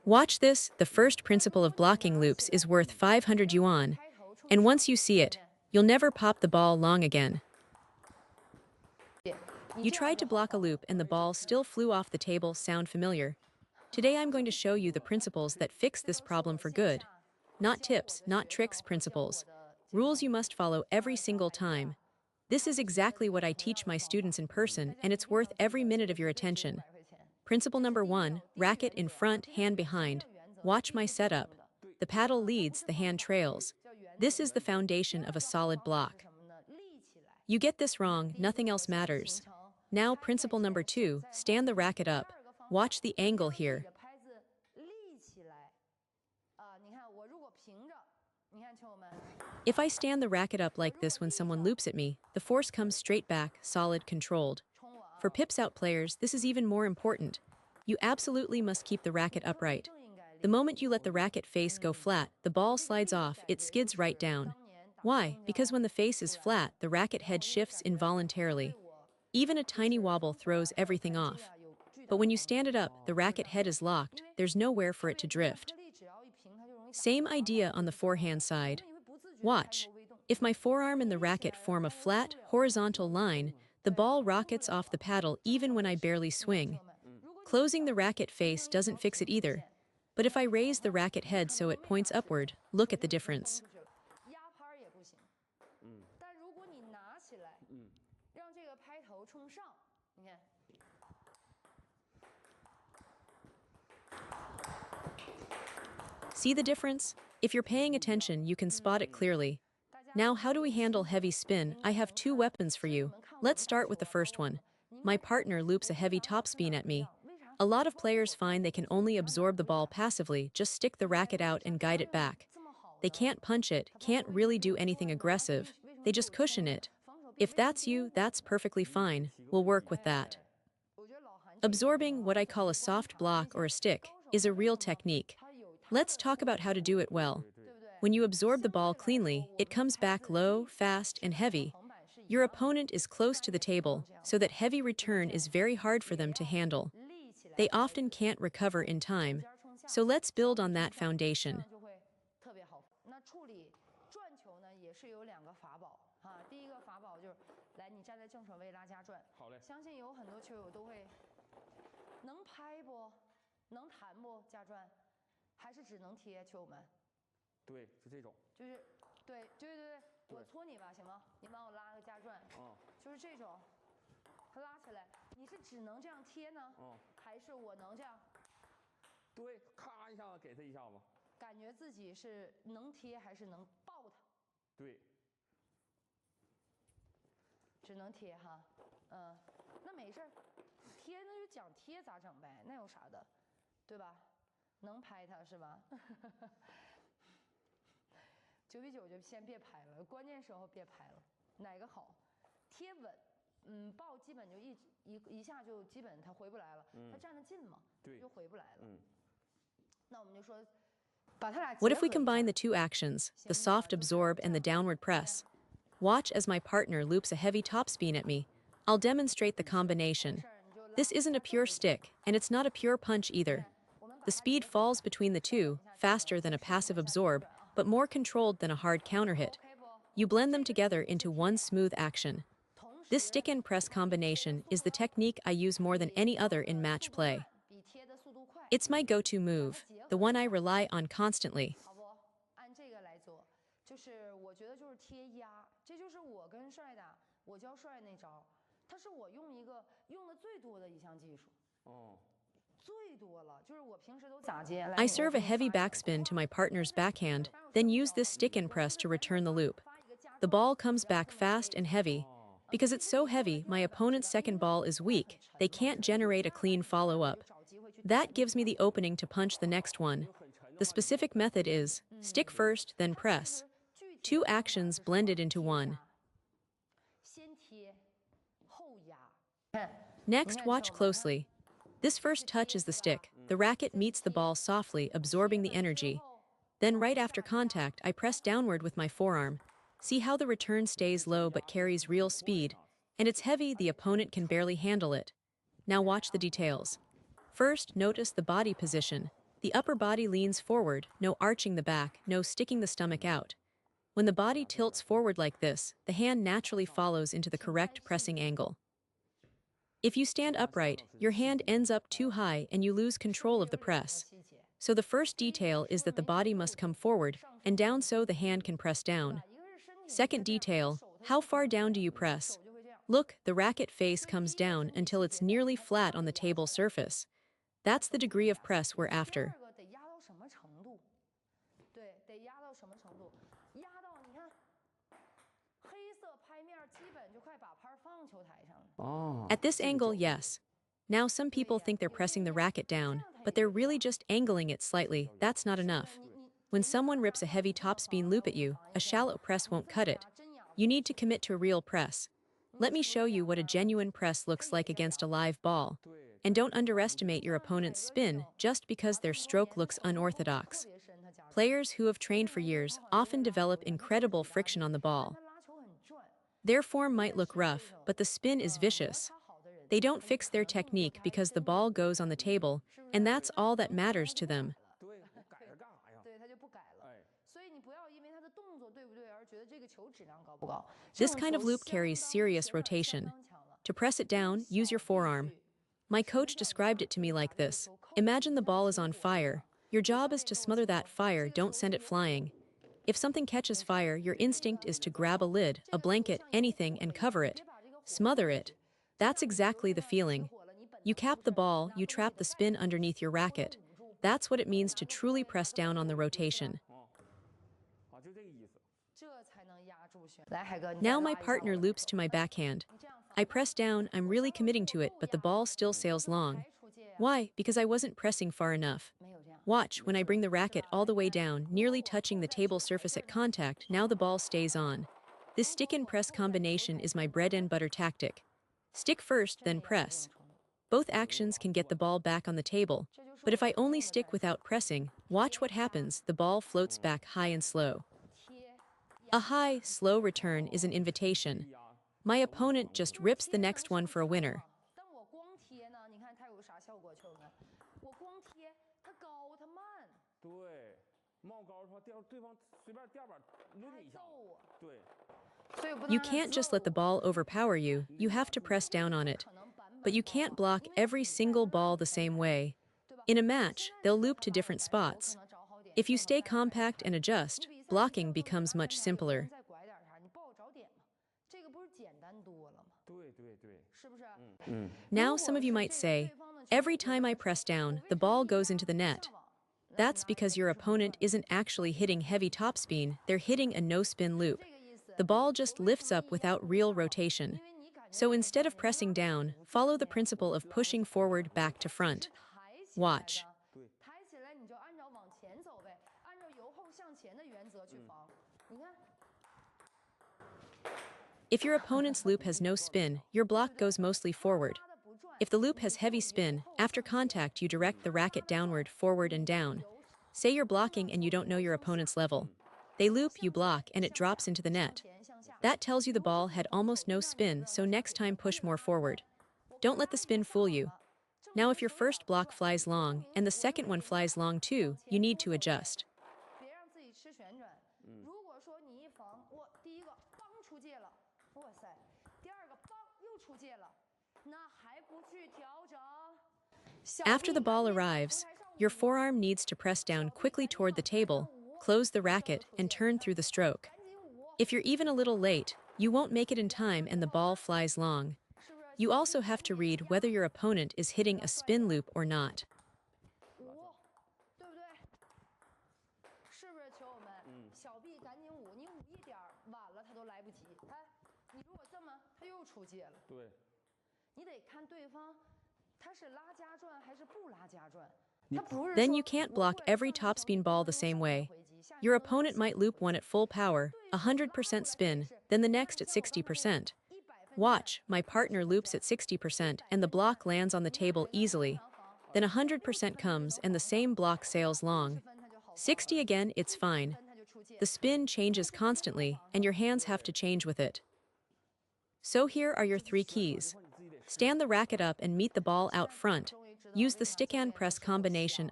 Watch this, the first principle of blocking loops is worth 500 yuan. And once you see it, you'll never pop the ball long again. You tried to block a loop and the ball still flew off the table. Sound familiar? Today I'm going to show you the principles that fix this problem for good. Not tips, not tricks, principles. Rules you must follow every single time. This is exactly what I teach my students in person, and it's worth every minute of your attention. Principle number 1, racket in front, hand behind. Watch my setup. The paddle leads, the hand trails. This is the foundation of a solid block. You get this wrong, nothing else matters. Now, principle number 2, stand the racket up. Watch the angle here. If I stand the racket up like this when someone loops at me, the force comes straight back, solid, controlled. For pips out players, this is even more important. You absolutely must keep the racket upright. The moment you let the racket face go flat, the ball slides off, it skids right down. Why? Because when the face is flat, the racket head shifts involuntarily. Even a tiny wobble throws everything off. But when you stand it up, the racket head is locked, there's nowhere for it to drift. Same idea on the forehand side. Watch. If my forearm and the racket form a flat, horizontal line, the ball rockets off the paddle even when I barely swing. Closing the racket face doesn't fix it either. But if I raise the racket head so it points upward, look at the difference. See the difference? If you're paying attention, you can spot it clearly. Now, how do we handle heavy spin? I have 2 weapons for you. Let's start with the first one. My partner loops a heavy topspin at me. A lot of players find they can only absorb the ball passively, just stick the racket out and guide it back. They can't punch it, can't really do anything aggressive. They just cushion it. If that's you, that's perfectly fine. We'll work with that. Absorbing, what I call a soft block or a stick, is a real technique. Let's talk about how to do it well. When you absorb the ball cleanly, it comes back low, fast, and heavy. Your opponent is close to the table, so that heavy return is very hard for them to handle. They often can't recover in time. So let's build on that foundation. What if we combine the 2 actions, the soft absorb and the downward press? Watch as my partner loops a heavy topspin at me. I'll demonstrate the combination. This isn't a pure stick, and it's not a pure punch either. The speed falls between the 2, faster than a passive absorb, but more controlled than a hard counter hit. You blend them together into one smooth action. This stick and press combination is the technique I use more than any other in match play. It's my go-to move, the one I rely on constantly. I serve a heavy backspin to my partner's backhand, then use this stick and press to return the loop. The ball comes back fast and heavy. Because it's so heavy, my opponent's second ball is weak. They can't generate a clean follow-up. That gives me the opening to punch the next one. The specific method is stick first, then press. 2 actions blended into one. Next, watch closely. This first touch is the stick. The racket meets the ball softly, absorbing the energy. Then right after contact, I press downward with my forearm. See how the return stays low but carries real speed. And it's heavy, the opponent can barely handle it. Now watch the details. First, notice the body position. The upper body leans forward, no arching the back, no sticking the stomach out. When the body tilts forward like this, the hand naturally follows into the correct pressing angle. If you stand upright, your hand ends up too high and you lose control of the press. So the first detail is that the body must come forward and down so the hand can press down. Second detail, how far down do you press? Look, the racket face comes down until it's nearly flat on the table surface. That's the degree of press we're after. At this angle, yes. Now some people think they're pressing the racket down, but they're really just angling it slightly. That's not enough. When someone rips a heavy topspin loop at you, a shallow press won't cut it. You need to commit to a real press. Let me show you what a genuine press looks like against a live ball. And don't underestimate your opponent's spin just because their stroke looks unorthodox. Players who have trained for years often develop incredible friction on the ball. Their form might look rough, but the spin is vicious. They don't fix their technique because the ball goes on the table, and that's all that matters to them. This kind of loop carries serious rotation. To press it down, use your forearm. My coach described it to me like this. Imagine the ball is on fire. Your job is to smother that fire, don't send it flying. If something catches fire, your instinct is to grab a lid, a blanket, anything, and cover it. Smother it. That's exactly the feeling. You cap the ball, you trap the spin underneath your racket. That's what it means to truly press down on the rotation. Now my partner loops to my backhand. I press down, I'm really committing to it, but the ball still sails long. Why? Because I wasn't pressing far enough. Watch, when I bring the racket all the way down, nearly touching the table surface at contact, now the ball stays on. This stick and press combination is my bread and butter tactic. Stick first, then press. Both actions can get the ball back on the table, but if I only stick without pressing, watch what happens, the ball floats back high and slow. A high, slow return is an invitation. My opponent just rips the next one for a winner. You can't just let the ball overpower you, you have to press down on it. But you can't block every single ball the same way. In a match, they'll loop to different spots. If you stay compact and adjust, blocking becomes much simpler. Now some of you might say, every time I press down, the ball goes into the net. That's because your opponent isn't actually hitting heavy topspin, they're hitting a no-spin loop. The ball just lifts up without real rotation. So instead of pressing down, follow the principle of pushing forward back to front. Watch. If your opponent's loop has no spin, your block goes mostly forward. If the loop has heavy spin, after contact you direct the racket downward, forward and down. Say you're blocking and you don't know your opponent's level. They loop, you block, and it drops into the net. That tells you the ball had almost no spin, so next time push more forward. Don't let the spin fool you. Now if your first block flies long, and the second one flies long too, you need to adjust. After the ball arrives, your forearm needs to press down quickly toward the table, close the racket, and turn through the stroke. If you're even a little late, you won't make it in time and the ball flies long. You also have to read whether your opponent is hitting a spin loop or not. Then you can't block every topspin ball the same way. Your opponent might loop one at full power, 100% spin, then the next at 60%. Watch, my partner loops at 60% and the block lands on the table easily. Then 100% comes and the same block sails long. 60 again, it's fine. The spin changes constantly and your hands have to change with it. So here are your 3 keys. Stand the racket up and meet the ball out front. Use the stick and press combination.